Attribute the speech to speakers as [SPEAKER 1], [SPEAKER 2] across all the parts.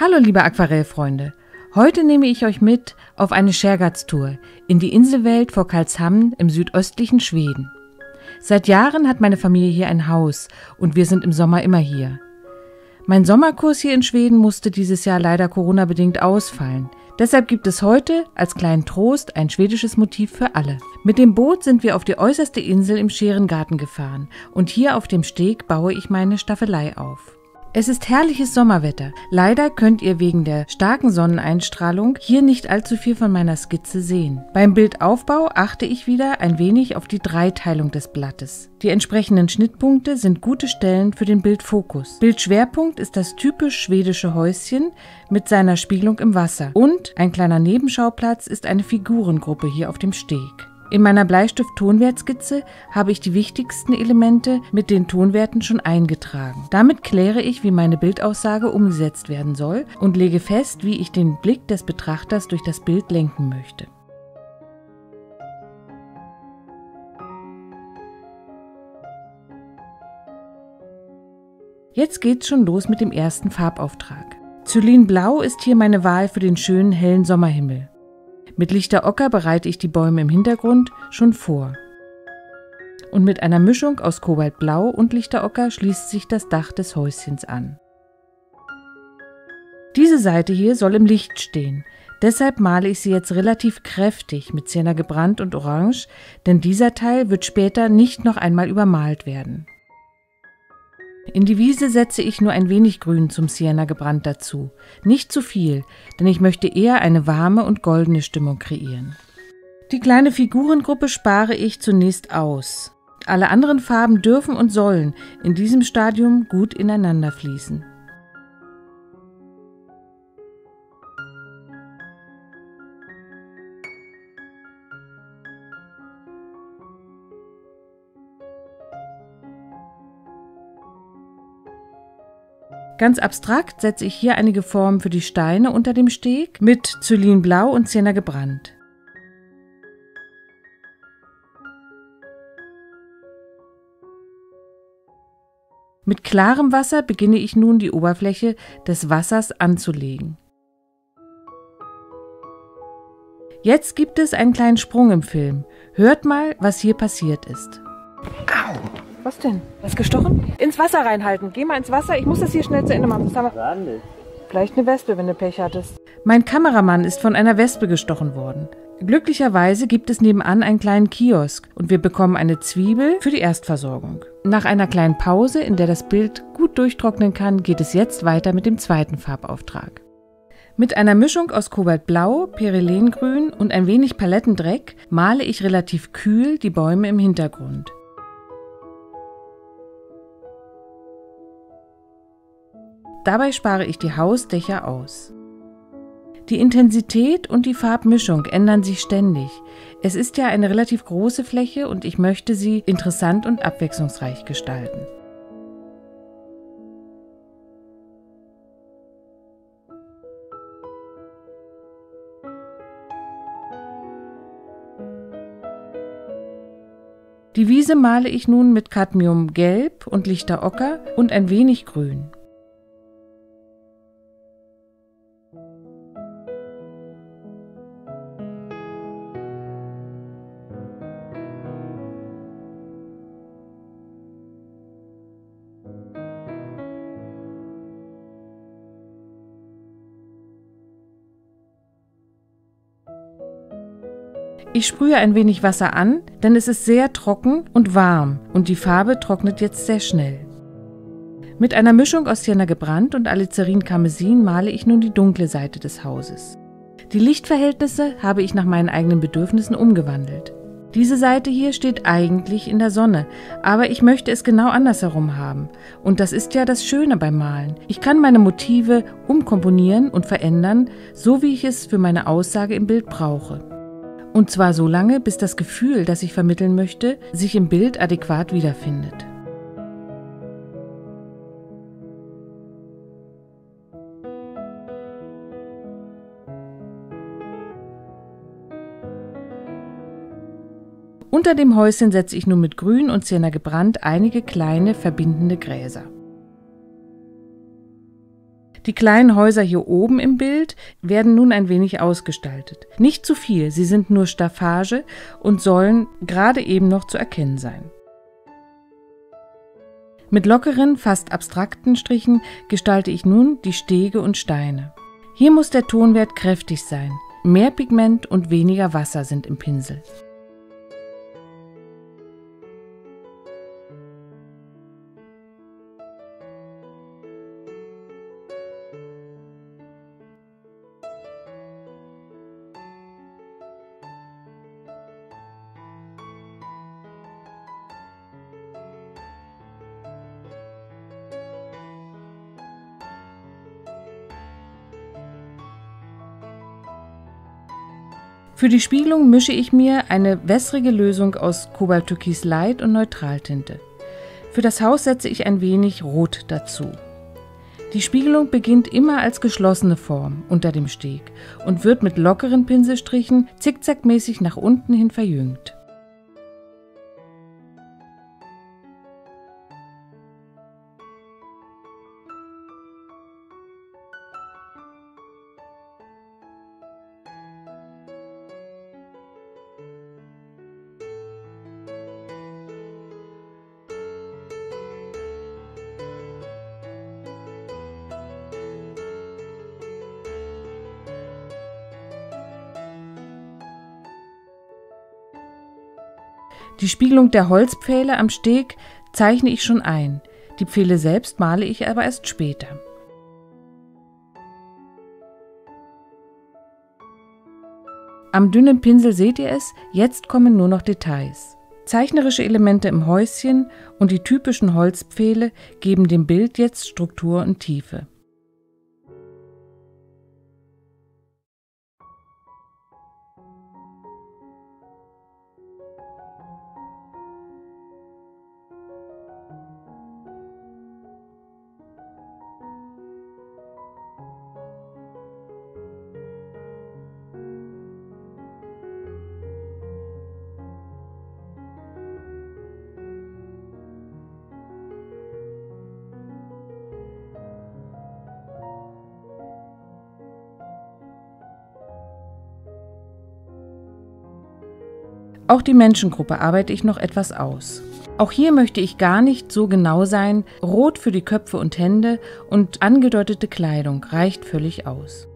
[SPEAKER 1] Hallo liebe Aquarellfreunde, heute nehme ich euch mit auf eine Schergardstour in die Inselwelt vor Karlshamn im südöstlichen Schweden. Seit Jahren hat meine Familie hier ein Haus und wir sind im Sommer immer hier. Mein Sommerkurs hier in Schweden musste dieses Jahr leider Corona-bedingt ausfallen. Deshalb gibt es heute als kleinen Trost ein schwedisches Motiv für alle. Mit dem Boot sind wir auf die äußerste Insel im Scherengarten gefahren und hier auf dem Steg baue ich meine Staffelei auf. Es ist herrliches Sommerwetter. Leider könnt ihr wegen der starken Sonneneinstrahlung hier nicht allzu viel von meiner Skizze sehen. Beim Bildaufbau achte ich wieder ein wenig auf die Dreiteilung des Blattes. Die entsprechenden Schnittpunkte sind gute Stellen für den Bildfokus. Bildschwerpunkt ist das typisch schwedische Häuschen mit seiner Spiegelung im Wasser. Und ein kleiner Nebenschauplatz ist eine Figurengruppe hier auf dem Steg. In meiner Bleistift-Tonwertskizze habe ich die wichtigsten Elemente mit den Tonwerten schon eingetragen. Damit kläre ich, wie meine Bildaussage umgesetzt werden soll und lege fest, wie ich den Blick des Betrachters durch das Bild lenken möchte. Jetzt geht's schon los mit dem ersten Farbauftrag. Zylinblau ist hier meine Wahl für den schönen hellen Sommerhimmel. Mit lichter Ocker bereite ich die Bäume im Hintergrund schon vor. Und mit einer Mischung aus Kobaltblau und lichter Ocker schließt sich das Dach des Häuschens an. Diese Seite hier soll im Licht stehen. Deshalb male ich sie jetzt relativ kräftig mit Sienna gebrannt und Orange, denn dieser Teil wird später nicht noch einmal übermalt werden. In die Wiese setze ich nur ein wenig Grün zum Sienna gebrannt dazu. Nicht zu viel, denn ich möchte eher eine warme und goldene Stimmung kreieren. Die kleine Figurengruppe spare ich zunächst aus. Alle anderen Farben dürfen und sollen in diesem Stadium gut ineinander fließen. Ganz abstrakt setze ich hier einige Formen für die Steine unter dem Steg mit Zylinblau und Sienna gebrannt. Mit klarem Wasser beginne ich nun die Oberfläche des Wassers anzulegen. Jetzt gibt es einen kleinen Sprung im Film. Hört mal, was hier passiert ist. Au! Was denn? Was gestochen? Ins Wasser reinhalten. Geh mal ins Wasser. Ich muss das hier schnell zu Ende machen. Vielleicht eine Wespe, wenn du Pech hattest. Mein Kameramann ist von einer Wespe gestochen worden. Glücklicherweise gibt es nebenan einen kleinen Kiosk und wir bekommen eine Zwiebel für die Erstversorgung. Nach einer kleinen Pause, in der das Bild gut durchtrocknen kann, geht es jetzt weiter mit dem zweiten Farbauftrag. Mit einer Mischung aus Kobaltblau, Perlengrün und ein wenig Palettendreck male ich relativ kühl die Bäume im Hintergrund. Dabei spare ich die Hausdächer aus. Die Intensität und die Farbmischung ändern sich ständig. Es ist ja eine relativ große Fläche und ich möchte sie interessant und abwechslungsreich gestalten. Die Wiese male ich nun mit Cadmiumgelb und lichter Ocker und ein wenig Grün. Ich sprühe ein wenig Wasser an, denn es ist sehr trocken und warm und die Farbe trocknet jetzt sehr schnell. Mit einer Mischung aus Sienna gebrannt und Alizarin Karmesin male ich nun die dunkle Seite des Hauses. Die Lichtverhältnisse habe ich nach meinen eigenen Bedürfnissen umgewandelt. Diese Seite hier steht eigentlich in der Sonne, aber ich möchte es genau andersherum haben. Und das ist ja das Schöne beim Malen. Ich kann meine Motive umkomponieren und verändern, so wie ich es für meine Aussage im Bild brauche. Und zwar so lange, bis das Gefühl, das ich vermitteln möchte, sich im Bild adäquat wiederfindet. Unter dem Häuschen setze ich nun mit Grün und Sienna gebrannt einige kleine verbindende Gräser. Die kleinen Häuser hier oben im Bild werden nun ein wenig ausgestaltet. Nicht zu viel, sie sind nur Staffage und sollen gerade eben noch zu erkennen sein. Mit lockeren, fast abstrakten Strichen gestalte ich nun die Stege und Steine. Hier muss der Tonwert kräftig sein. Mehr Pigment und weniger Wasser sind im Pinsel. Für die Spiegelung mische ich mir eine wässrige Lösung aus Kobalttürkis Light und Neutraltinte. Für das Haus setze ich ein wenig Rot dazu. Die Spiegelung beginnt immer als geschlossene Form unter dem Steg und wird mit lockeren Pinselstrichen zickzackmäßig nach unten hin verjüngt. Die Spiegelung der Holzpfähle am Steg zeichne ich schon ein, die Pfähle selbst male ich aber erst später. Am dünnen Pinsel seht ihr es, jetzt kommen nur noch Details. Zeichnerische Elemente im Häuschen und die typischen Holzpfähle geben dem Bild jetzt Struktur und Tiefe. Auch die Menschengruppe arbeite ich noch etwas aus. Auch hier möchte ich gar nicht so genau sein, Rot für die Köpfe und Hände und angedeutete Kleidung reicht völlig aus.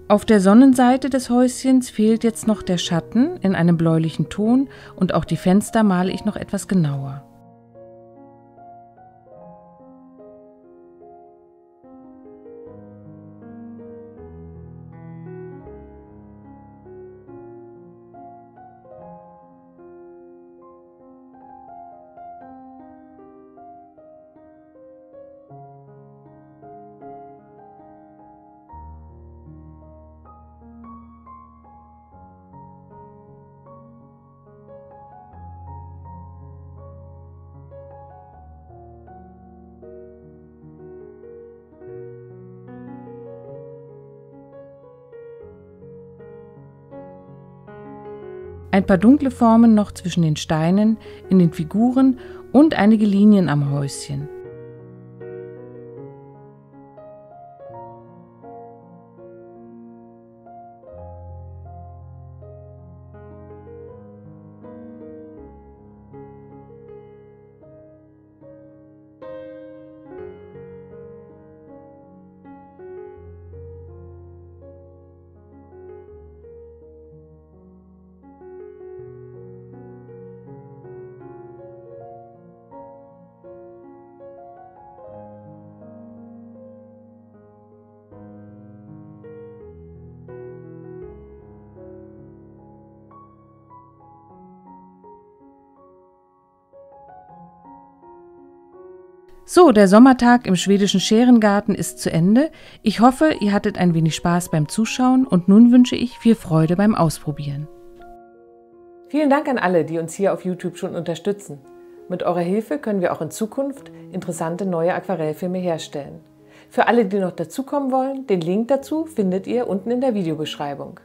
[SPEAKER 1] Auf der Sonnenseite des Häuschens fehlt jetzt noch der Schatten in einem bläulichen Ton und auch die Fenster male ich noch etwas genauer. Ein paar dunkle Formen noch zwischen den Steinen, in den Figuren und einige Linien am Häuschen. So, der Sommertag im schwedischen Scherengarten ist zu Ende. Ich hoffe, ihr hattet ein wenig Spaß beim Zuschauen und nun wünsche ich viel Freude beim Ausprobieren. Vielen Dank an alle, die uns hier auf YouTube schon unterstützen. Mit eurer Hilfe können wir auch in Zukunft interessante neue Aquarellfilme herstellen. Für alle, die noch dazukommen wollen, den Link dazu findet ihr unten in der Videobeschreibung.